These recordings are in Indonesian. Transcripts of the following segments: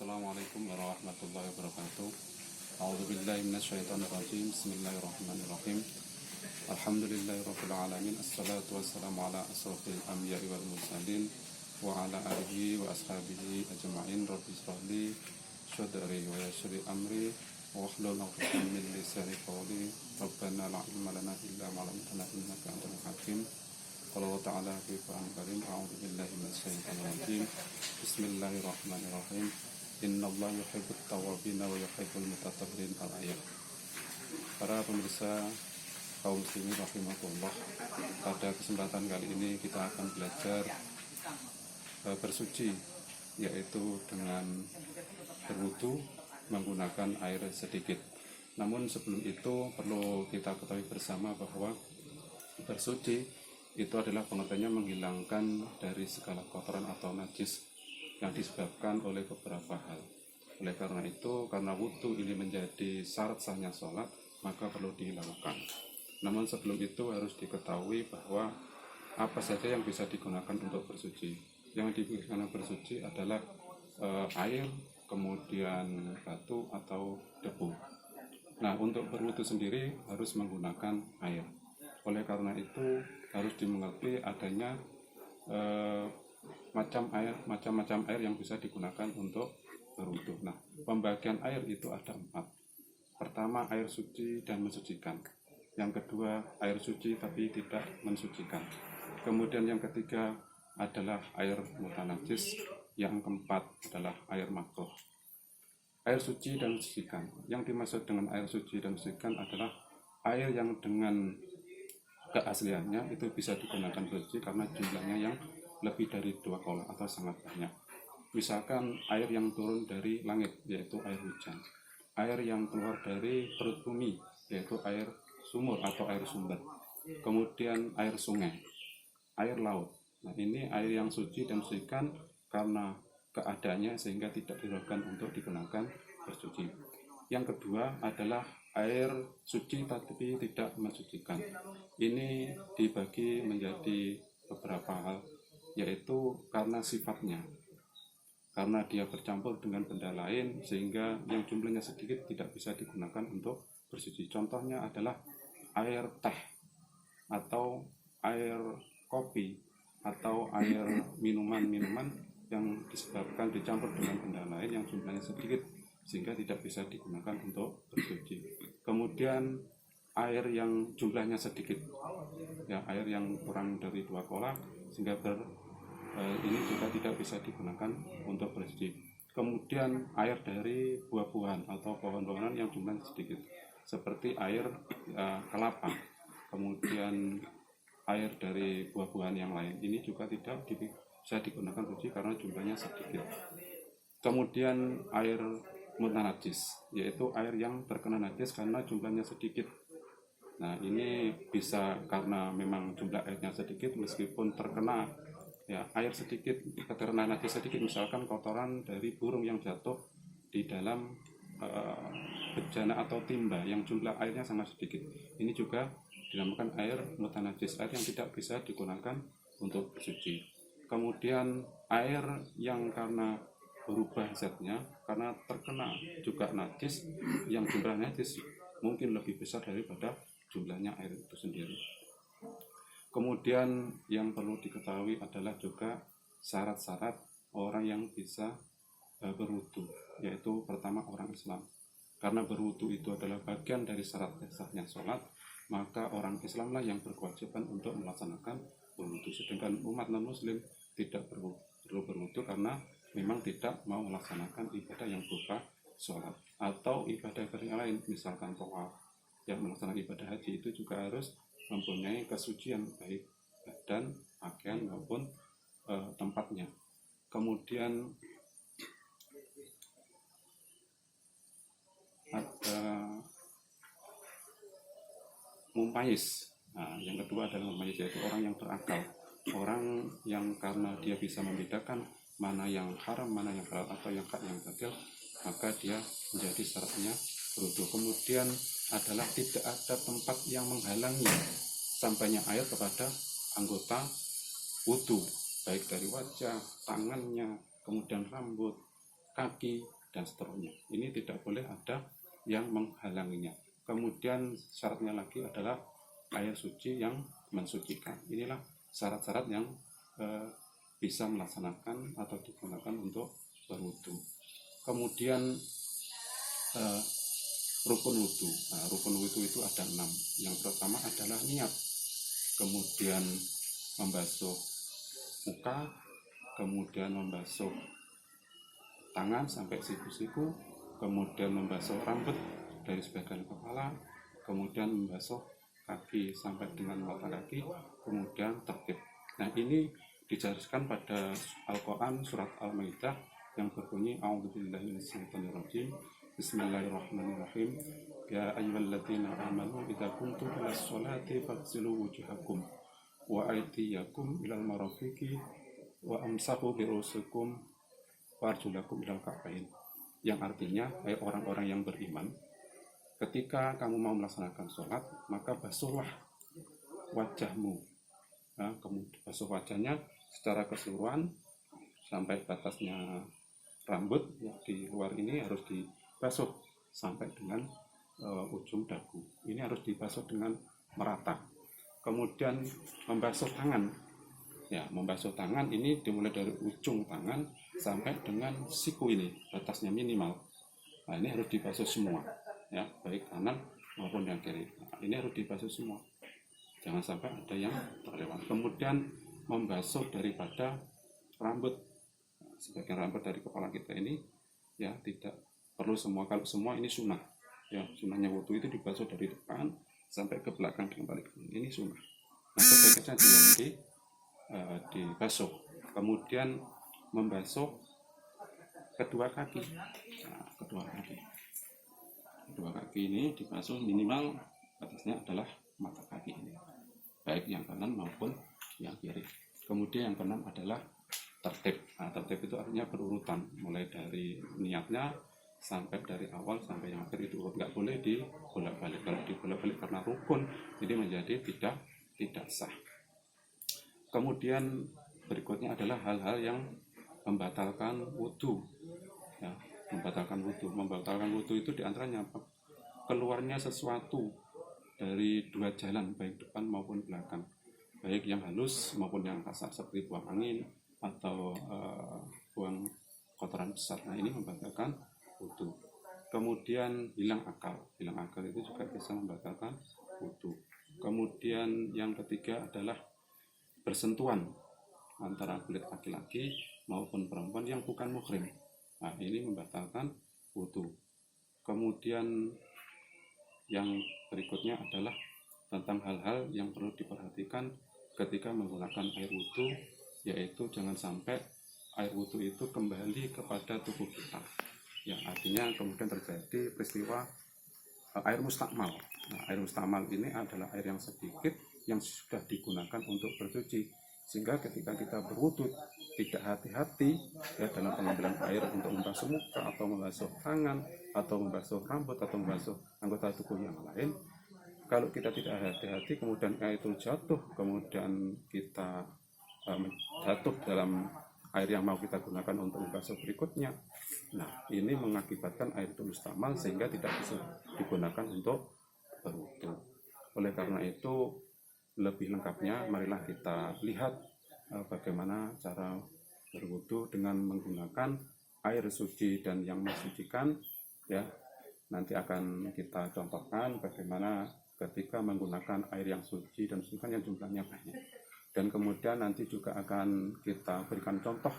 Assalamualaikum warahmatullahi wabarakatuh. A'udzubillahi minasyaitonirrajim. Bismillahirrahmanirrahim. Alhamdulillahirabbil alamin. Assalatu wassalamu ala asrofil anbiya'i wal mursalin wa ala alihi wa ashabihi ajma'in. Rabbi shrahli sadri wa yassir li amri wahlul 'uqdatam min lisani qawli. Rabbana la ilma lana illa ma 'allamtana innaka antal hakim. Qala ta'ala fi Qur'anil Karim. A'udzubillahi minasyaitonirrajim. Bismillahirrahmanirrahim. Innallaha yuhibbut tawwabin wa yuhibbul mutatahhirin. Al-ayat. Para pemirsa kaum muslimin rahimakumullah, pada kesempatan kali ini kita akan belajar bersuci, yaitu dengan berwudu menggunakan air sedikit. Namun sebelum itu perlu kita ketahui bersama bahwa bersuci itu adalah pengertiannya menghilangkan dari segala kotoran atau najis yang disebabkan oleh beberapa hal. Oleh karena itu, karena wudu ini menjadi syarat sahnya sholat, maka perlu dihilangkan. Namun sebelum itu harus diketahui bahwa apa saja yang bisa digunakan untuk bersuci. Yang digunakan bersuci adalah air, kemudian batu atau debu. Nah, untuk berwudu sendiri harus menggunakan air. Oleh karena itu harus dimengerti adanya macam-macam air yang bisa digunakan untuk berwudu. Nah, pembagian air itu ada 4. Pertama, air suci dan mensucikan. Yang kedua, air suci tapi tidak mensucikan. Kemudian yang ketiga adalah air mutanajis. Yang keempat adalah air makruh. Air suci dan mensucikan. Yang dimaksud dengan air suci dan mensucikan adalah air yang dengan keasliannya itu bisa digunakan bersuci karena jumlahnya yang lebih dari 2 kolak atau sangat banyak. Misalkan air yang turun dari langit, yaitu air hujan. Air yang keluar dari perut bumi, yaitu air sumur atau air sumber. Kemudian air sungai, air laut. Nah, ini air yang suci dan mensucikan karena keadaannya sehingga tidak diharuskan untuk digunakan bersuci. Yang kedua adalah air suci tapi tidak mensucikan. Ini dibagi menjadi beberapa hal, yaitu karena sifatnya, karena dia bercampur dengan benda lain sehingga yang jumlahnya sedikit tidak bisa digunakan untuk bersuci. Contohnya adalah air teh atau air kopi atau air minuman-minuman yang disebabkan dicampur dengan benda lain yang jumlahnya sedikit sehingga tidak bisa digunakan untuk bersuci. Kemudian air yang jumlahnya sedikit, ya, air yang kurang dari 2 kolak sehingga ini juga tidak bisa digunakan untuk bersuci. Kemudian air dari buah-buahan atau pohon-pohonan yang jumlahnya sedikit, seperti air kelapa, kemudian air dari buah-buahan yang lain, ini juga tidak bisa digunakan bersuci karena jumlahnya sedikit. Kemudian air mutanajis, yaitu air yang terkena najis karena jumlahnya sedikit. Nah, ini bisa karena memang jumlah airnya sedikit meskipun terkena air sedikit, terkena najis sedikit, misalkan kotoran dari burung yang jatuh di dalam bejana atau timba yang jumlah airnya sangat sedikit. Ini juga dinamakan air mutanajis, air yang tidak bisa digunakan untuk bersuci. Kemudian air yang karena berubah zatnya karena terkena juga najis, yang jumlah najis mungkin lebih besar daripada jumlahnya air itu sendiri. Kemudian yang perlu diketahui adalah juga syarat-syarat orang yang bisa berwudu, yaitu pertama orang Islam. Karena berwudu itu adalah bagian dari syarat sahnya sholat, maka orang Islamlah yang berkewajiban untuk melaksanakan berwudu. Sedangkan umat non-muslim tidak perlu berwudu karena memang tidak mau melaksanakan ibadah yang berupa sholat atau ibadah-ibadah yang lain, misalkan tawaf. Yang melaksanakan ibadah haji itu juga harus mempunyai kesucian baik badan, pakaian maupun tempatnya. Kemudian ada mumayyiz. Nah, yang kedua adalah mumayyiz, yaitu orang yang berakal, orang yang karena dia bisa membedakan mana yang haram, mana yang halal atau yang batil, maka dia menjadi syaratnya berwudu. Kemudian adalah tidak ada tempat yang menghalangi sampainya air kepada anggota wudu, baik dari wajah, tangannya, kemudian rambut, kaki, dan seterusnya. Ini tidak boleh ada yang menghalanginya. Kemudian syaratnya lagi adalah air suci yang mensucikan. Inilah syarat-syarat yang bisa melaksanakan atau digunakan untuk berwudu. Kemudian rukun wudu. Nah, rukun wudu itu ada 6. Yang pertama adalah niat, kemudian membasuh muka, kemudian membasuh tangan sampai siku-siku, kemudian membasuh rambut dari sebagian kepala, kemudian membasuh kaki sampai dengan mata kaki, kemudian tertib. Nah, ini dijelaskan pada Al-Quran surat Al-Maidah yang berbunyi A'udzubillahi minasyaitonirrajim. Bismillahirrahmanirrahim. Ya ayyuhalladzina amanu idza kuntum ilas sholati faghsilu wujuhakum wa aydiyakum ilal marafiqi wa amsahu bi ru'usikum wa arjulakum ilal ka'bain. Yang artinya, hai orang-orang yang beriman, ketika kamu mau melaksanakan sholat, maka basuhlah wajahmu. Nah, kemudian basuh wajahnya secara keseluruhan sampai batasnya rambut, ya, di luar ini harus dibasuh sampai dengan ujung dagu. Ini harus dibasuh dengan merata. Kemudian membasuh tangan. Ya, membasuh tangan ini dimulai dari ujung tangan sampai dengan siku ini, batasnya minimal. Nah, ini harus dibasuh semua, ya, baik kanan maupun yang kiri. Nah, ini harus dibasuh semua. Jangan sampai ada yang terlewat. Kemudian membasuh daripada rambut. Sebagian rambut dari kepala kita ini, ya, tidak perlu semua. Kalau semua ini sunnah. Ya, sunnahnya wudu itu dibasuh dari depan sampai ke belakang dengan balik. Ini sunnah. Nah, sebaiknya dibasuh. Kemudian membasuh kedua kaki. Nah, kedua kaki ini dibasuh minimal batasnya adalah mata kaki ini, baik yang kanan maupun yang kiri. Kemudian yang keenam adalah tertib. Nah, tertib itu artinya berurutan, mulai dari niatnya sampai dari awal sampai yang akhir itu urut, nggak boleh dibolak-balik. Kalau dibolak-balik karena rukun, ini menjadi tidak sah. Kemudian berikutnya adalah hal-hal yang membatalkan wudu. Ya, membatalkan wudu itu diantaranya apa? Keluarnya sesuatu dari dua jalan, baik depan maupun belakang, baik yang halus maupun yang kasar, seperti buang angin atau buang kotoran besar. Nah, ini membatalkan wudu. Kemudian hilang akal itu juga bisa membatalkan wudu. Kemudian yang ketiga adalah bersentuhan antara kulit laki-laki maupun perempuan yang bukan muhrim. Nah, ini membatalkan wudu. Kemudian yang berikutnya adalah tentang hal-hal yang perlu diperhatikan ketika menggunakan air wudu, yaitu jangan sampai air wudu itu kembali kepada tubuh kita. Ya, artinya kemudian terjadi peristiwa air mustakmal. Nah, air mustakmal ini adalah air yang sedikit yang sudah digunakan untuk bersuci, sehingga ketika kita berwudu tidak hati-hati, ya, dalam pengambilan air untuk membasuh muka atau membasuh tangan atau membasuh rambut atau membasuh anggota tubuh yang lain. Kalau kita tidak hati-hati, kemudian air itu jatuh, kemudian kita jatuh dalam air yang mau kita gunakan untuk membasuh berikutnya. Nah, ini mengakibatkan air itu mustakmal sehingga tidak bisa digunakan untuk berwudu. Oleh karena itu, lebih lengkapnya marilah kita lihat bagaimana cara berwudu dengan menggunakan air suci dan yang mensucikan, ya. Nanti akan kita contohkan bagaimana ketika menggunakan air yang suci dan mensucikan yang jumlahnya banyak. Dan kemudian nanti juga akan kita berikan contoh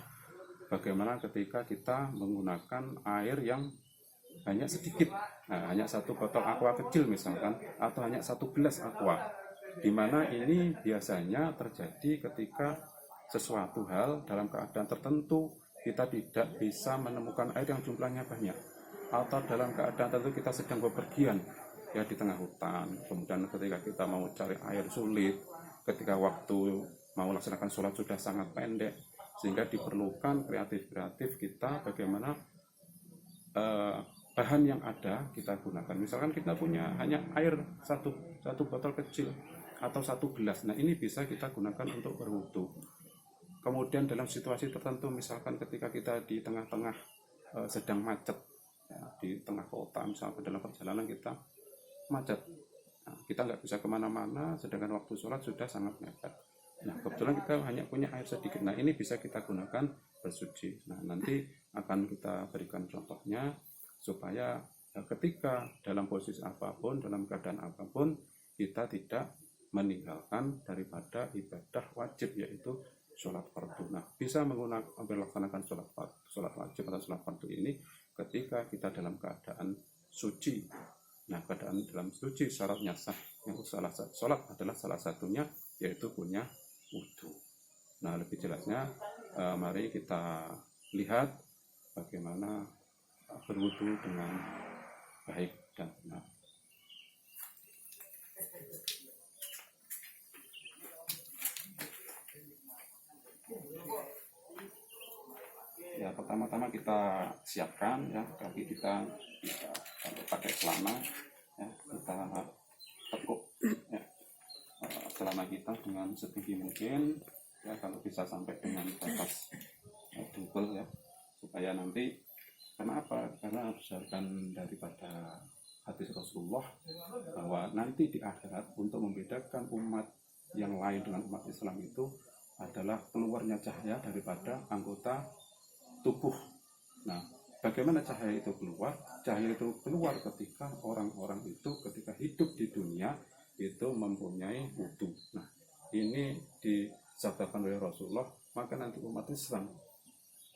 bagaimana ketika kita menggunakan air yang hanya sedikit, nah, hanya satu botol aqua kecil misalkan, atau hanya satu gelas aqua, di mana ini biasanya terjadi ketika sesuatu hal dalam keadaan tertentu kita tidak bisa menemukan air yang jumlahnya banyak, atau dalam keadaan tertentu kita sedang bepergian, ya, di tengah hutan, kemudian ketika kita mau cari air sulit, ketika waktu mau melaksanakan sholat sudah sangat pendek, sehingga diperlukan kreatif kita bagaimana bahan yang ada kita gunakan. Misalkan kita punya hanya air satu botol kecil atau satu gelas, nah ini bisa kita gunakan untuk berwudu. Kemudian dalam situasi tertentu, misalkan ketika kita di tengah-tengah sedang macet ya, di tengah kota misalnya dalam perjalanan kita macet, nah, kita nggak bisa kemana-mana sedangkan waktu sholat sudah sangat mepet. Nah kebetulan kita hanya punya air sedikit, nah ini bisa kita gunakan bersuci. Nah nanti akan kita berikan contohnya supaya ketika dalam posisi apapun, dalam keadaan apapun, kita tidak meninggalkan daripada ibadah wajib yaitu sholat fardu. Nah bisa melaksanakan sholat wajib atau sholat fardu ini ketika kita dalam keadaan suci. Nah keadaan dalam suci syaratnya sah, yang sholat adalah salah satunya yaitu punya wudhu. Nah lebih jelasnya mari kita lihat bagaimana berwudhu dengan baik dan benar. Ya pertama-tama kita siapkan ya kaki kita pakai celana ya, kita tekuk ya, celana kita dengan setinggi mungkin ya, kalau bisa sampai dengan batas double ya, supaya nanti kenapa? Karena berdasarkan daripada hadis Rasulullah bahwa nanti di akhirat untuk membedakan umat yang lain dengan umat Islam itu adalah keluarnya cahaya daripada anggota tubuh. Nah, bagaimana cahaya itu keluar? Cahaya itu keluar ketika orang-orang itu ketika hidup di dunia itu mempunyai wudhu. Nah, ini disabdakan oleh Rasulullah, maka nanti umat Islam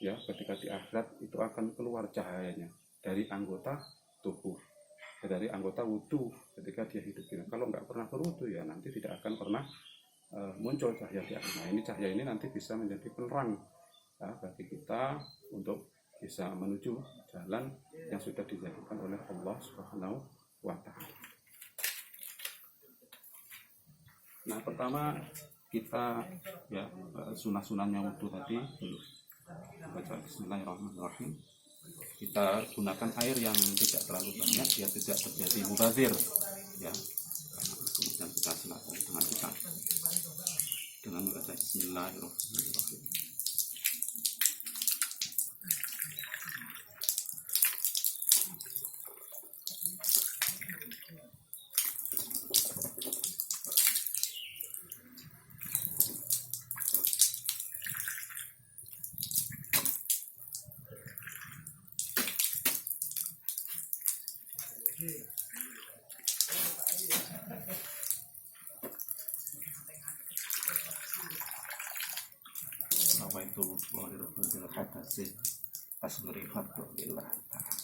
ya ketika di akhirat itu akan keluar cahayanya dari anggota tubuh, dari anggota wudhu ketika dia hidup. Kalau nggak pernah berwudhu ya nanti tidak akan pernah muncul cahaya di akhir. Nah, ini cahaya ini nanti bisa menjadi penerang ya, bagi kita untuk bisa menuju jalan yang sudah dijadikan oleh Allah Subhanahu wa Ta'ala. Nah, pertama kita ya sunah-sunahnya wudhu tadi dulu. Baca Bismillahirrahmanirrahim. Kita gunakan air yang tidak terlalu banyak biar tidak terjadi mubazir ya. Kemudian kita silakan dengan membaca Bismillahirrahmanirrahim. Itu wa'irufil hadasin asmari fadlillah ta'ala.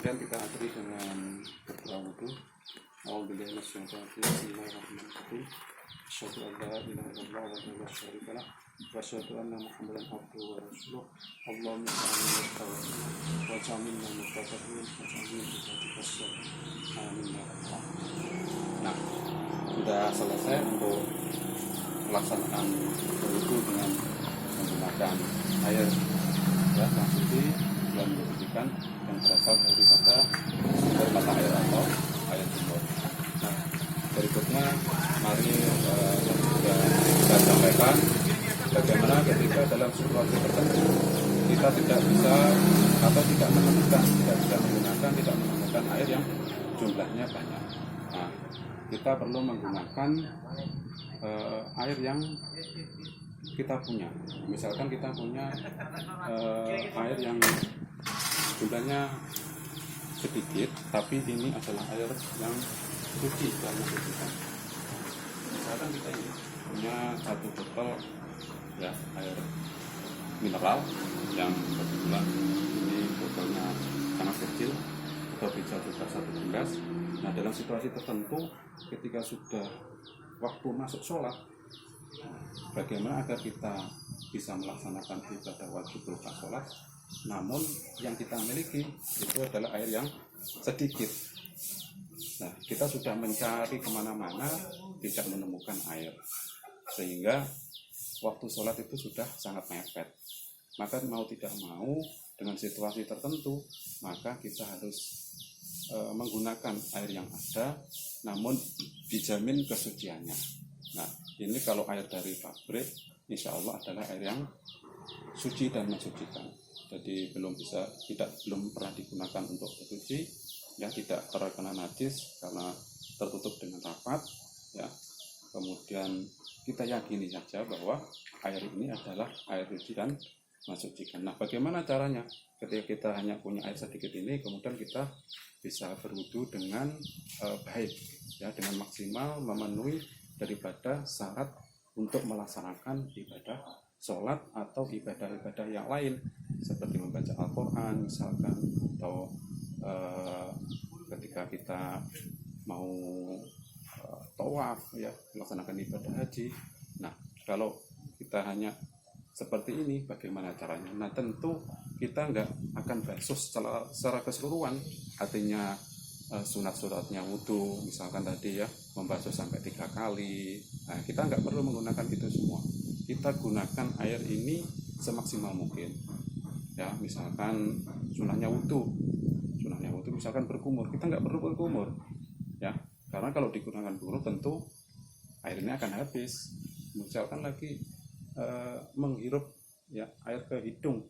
Kemudian kita akhiri dengan berdoa wudu. A'udzubillahi minasyaitonir rajim. Bismillahirrahmanirrahim. Asyhadu an la ilaha illallah wahdahu la syarika lah wa asyhadu anna Muhammadan abduhu wa rasuluh. Allahumma salli wa sallim wa jamilna mutaqabbil wa jamil bisatikasya. Amin ya rabbal alamin. Nah, sudah selesai untuk pelaksanaan berwudu dengan menggunakan air ya yang suci dan mensucikan yang berasal daripada sumber mata air atau air sumur. Nah, berikutnya mari kita sampaikan bagaimana ketika dalam situasi tertentu kita tidak bisa atau tidak menemukan air yang jumlahnya banyak. Nah, kita perlu menggunakan air yang kita punya. Misalkan kita punya air yang jumlahnya sedikit, tapi ini adalah air yang suci dan mensucikan. Misalkan kita ini punya satu botol ya air mineral yang kebetulan ini botolnya sangat kecil atau bisa juga satu gelas. Nah, dalam situasi tertentu ketika sudah waktu masuk sholat, bagaimana agar kita bisa melaksanakan ibadah wajib berupa sholat, namun yang kita miliki itu adalah air yang sedikit. Nah, kita sudah mencari kemana-mana tidak menemukan air, sehingga waktu sholat itu sudah sangat mepet. Maka mau tidak mau dengan situasi tertentu, maka kita harus menggunakan air yang ada, namun dijamin kesuciannya. Nah, ini kalau air dari pabrik, insya Allah adalah air yang suci dan mensucikan. Jadi belum pernah digunakan untuk bersuci, ya tidak terkena najis karena tertutup dengan rapat, ya. Kemudian kita yakini saja bahwa air ini adalah air suci dan mensucikan. Nah, bagaimana caranya? Ketika kita hanya punya air sedikit ini, kemudian kita bisa berwudu dengan baik, ya, dengan maksimal memenuhi daripada syarat untuk melaksanakan ibadah sholat atau ibadah-ibadah yang lain seperti membaca Al-Quran misalkan, atau ketika kita mau tawaf, ya, melaksanakan ibadah haji. Nah, kalau kita hanya seperti ini, bagaimana caranya? Nah, tentu kita nggak akan basuh secara keseluruhan, artinya sunat-sunatnya wudu misalkan tadi ya, membasuh sampai 3 kali. Nah, kita nggak perlu menggunakan itu semua. Kita gunakan air ini semaksimal mungkin, ya. Misalkan sunahnya wudu misalkan berkumur, kita nggak perlu berkumur, ya, karena kalau digunakan berkumur tentu air ini akan habis. Misalkan lagi menghirup, ya, air ke hidung,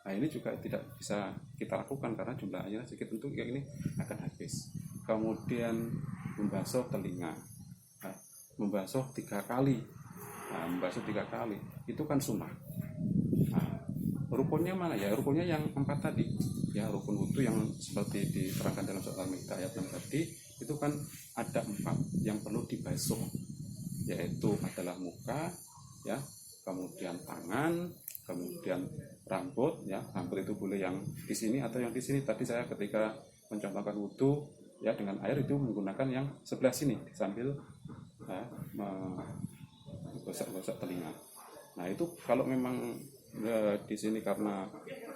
nah ini juga tidak bisa kita lakukan karena jumlah airnya sedikit, tentu kayak ini akan habis. Kemudian membasuh telinga, nah, membasuh 3 kali. Nah, membasuh 3 kali itu kan sunnah. Nah, rukunnya mana ya? Rukunnya yang 4 tadi, ya, rukun wudu yang seperti diterangkan dalam surat Al-Maidah ayat yang tadi itu kan ada 4 yang perlu dibasuh, yaitu adalah muka, ya, kemudian tangan, kemudian rambut, ya. Rambut itu boleh yang di sini atau yang di sini. Tadi saya ketika mencontohkan wudu, ya, dengan air itu menggunakan yang sebelah sini sambil, ya, gosok-gosok telinga. Nah, itu kalau memang di sini karena,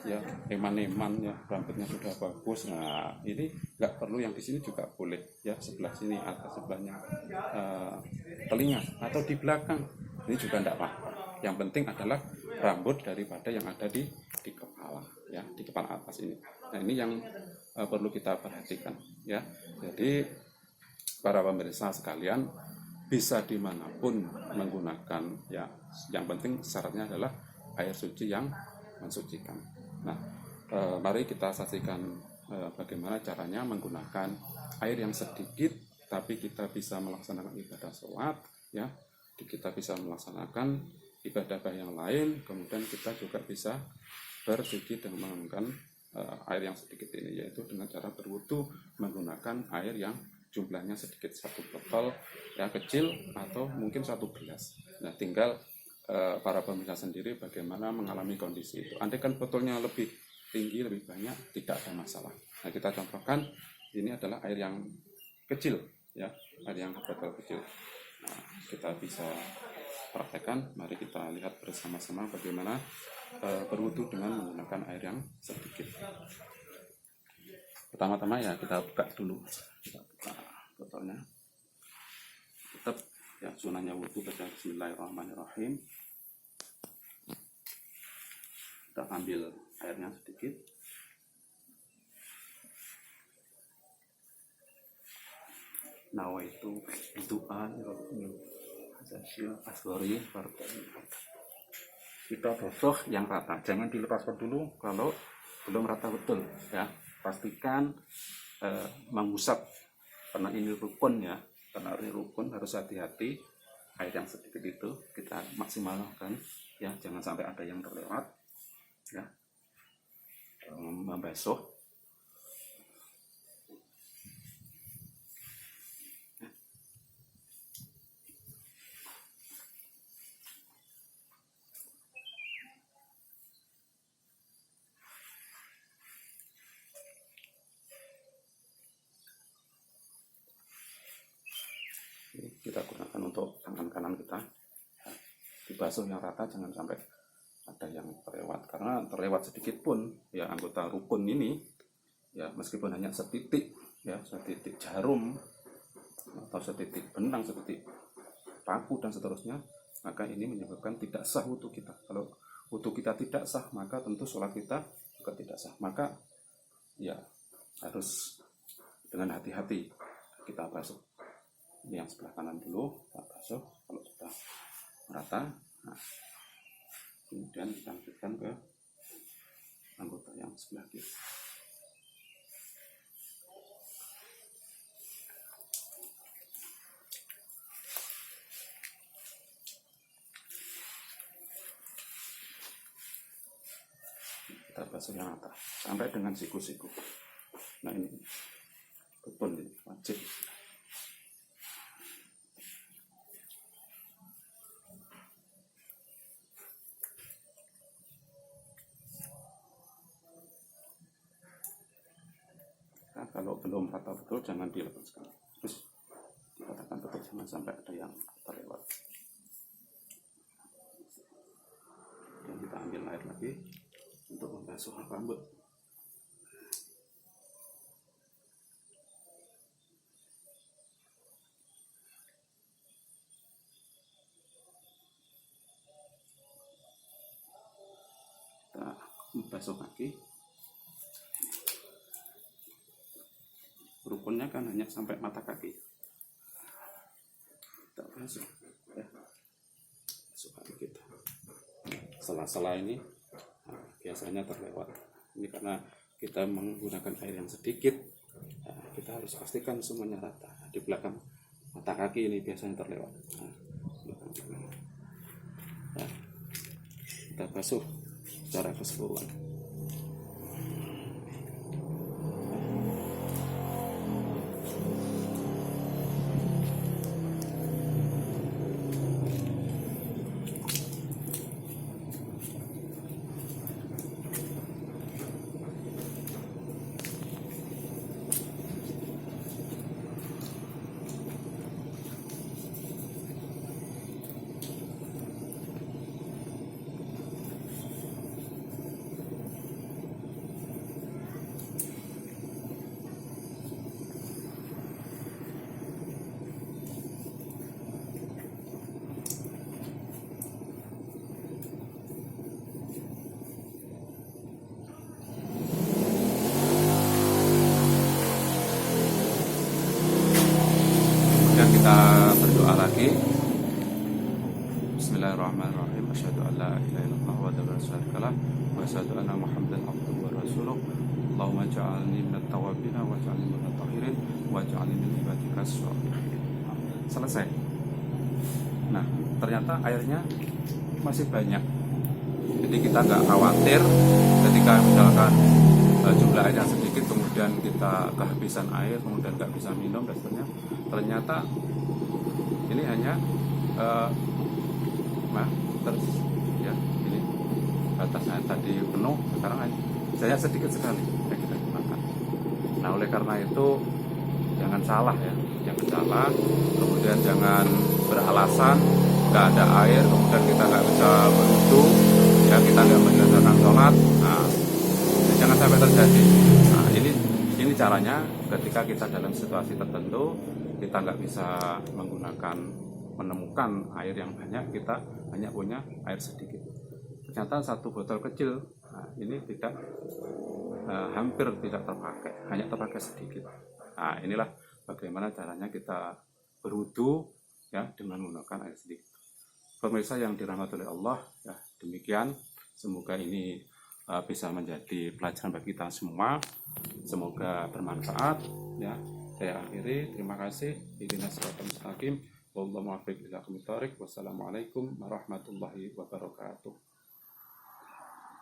ya, eman-eman, ya, rambutnya sudah bagus, nah ini nggak perlu yang di sini juga boleh, ya, sebelah sini atau sebelahnya telinga atau di belakang, ini juga tidak apa-apa. Yang penting adalah rambut daripada yang ada di kepala, ya, di kepala atas ini. Nah, ini yang perlu kita perhatikan, ya. Jadi para pemirsa sekalian, bisa dimanapun menggunakan, ya, yang penting syaratnya adalah air suci yang mensucikan. Nah, mari kita saksikan bagaimana caranya menggunakan air yang sedikit tapi kita bisa melaksanakan ibadah sholat, ya, kita bisa melaksanakan ibadah yang lain, kemudian kita juga bisa bersuci dengan menggunakan air yang sedikit ini, yaitu dengan cara berwudu menggunakan air yang jumlahnya sedikit, 1 botol, ya, kecil atau mungkin 1 gelas. Nah, tinggal para pemirsa sendiri bagaimana mengalami kondisi itu. Andai kan botolnya lebih tinggi, lebih banyak, tidak ada masalah. Nah, kita contohkan ini adalah air yang kecil, ya, air yang botol kecil. Nah, kita bisa praktekkan. Mari kita lihat bersama-sama bagaimana berwudu dengan menggunakan air yang sedikit. Pertama-tama ya kita buka dulu, kita buka botolnya. Tetap ya sunahnya wudu baca Bismillahirrahmanirrahim. Kita ambil airnya sedikit. Nawaitu doa asgori. Kita gosok yang rata, jangan dilepaskan dulu kalau belum rata betul, ya. Pastikan mengusap, karena ini rukun, ya, karena ini rukun harus hati-hati. Air yang sedikit itu kita maksimalkan, ya, jangan sampai ada yang terlewat, ya. Membasuh. Kita gunakan untuk tangan kanan kita, ya. Dibasuh yang rata, jangan sampai ada yang terlewat, karena terlewat sedikit pun, ya, anggota rukun ini, ya, meskipun hanya setitik, ya, setitik jarum atau setitik benang, setitik paku dan seterusnya, maka ini menyebabkan tidak sah wudu kita. Kalau wudu kita tidak sah, maka tentu sholat kita juga tidak sah. Maka ya harus dengan hati-hati kita basuh. Ini yang sebelah kanan dulu kita basuh. Kalau sudah merata, nah, kemudian kita lanjutkan ke anggota yang sebelah kiri. Kita basuh yang atas sampai dengan siku-siku. Nah, ini rukun, ini wajib. Nah, kalau belum rata betul jangan dilepaskan, terus dikatakan betul, jangan sampai ada yang terlewat. Dan kita ambil air lagi untuk membasuh rambut. Kita membasuh kaki. Rukunnya kan hanya sampai mata kaki. Kita basuh, ya, basuh kaki kita. Sela-sela ini biasanya terlewat. Ini karena kita menggunakan air yang sedikit, nah, kita harus pastikan semuanya rata. Di belakang mata kaki ini biasanya terlewat. Nah, kita basuh secara keseluruhan. Kita berdoa lagi. Bismillahirrahmanirrahim. Asyhadu an la ilaha illallah wa la syarika lah wa asyhadu anna Muhammadan abduhu wa rasuluh. Allahumma ja'alni minat tawabin wa ja'alni minat tahirin wa ja'alni min ibadikas sholihin. Selesai. Nah, ternyata airnya masih banyak. Jadi kita nggak khawatir ketika misalkan jumlah airnya sedikit, kemudian kita kehabisan air, kemudian nggak bisa minum dan seterusnya. Ternyata ini hanya terus, ya, ini batasnya tadi penuh, sekarang misalnya sedikit sekali yang kita gunakan. Nah, oleh karena itu jangan salah ya, jangan salah, kemudian jangan beralasan nggak ada air, kemudian kita nggak bisa berwudu, ya kita nggak menjalankan sholat. Nah, jangan sampai terjadi. Nah, ini caranya ketika kita dalam situasi tertentu kita nggak bisa menemukan air yang banyak, kita hanya punya air sedikit. Ternyata satu botol kecil, nah, ini tidak hampir tidak terpakai, hanya terpakai sedikit. Nah, inilah bagaimana caranya kita berwudu ya dengan menggunakan air sedikit. Pemirsa yang dirahmati oleh Allah, ya demikian. Semoga ini bisa menjadi pelajaran bagi kita semua. Semoga bermanfaat. Ya, saya akhiri. Terima kasih. Ihdinas siratal mustaqim. Wallahu muwaffiq ila aqwamit thoriq. Wassalamualaikum warahmatullahi wabarakatuh.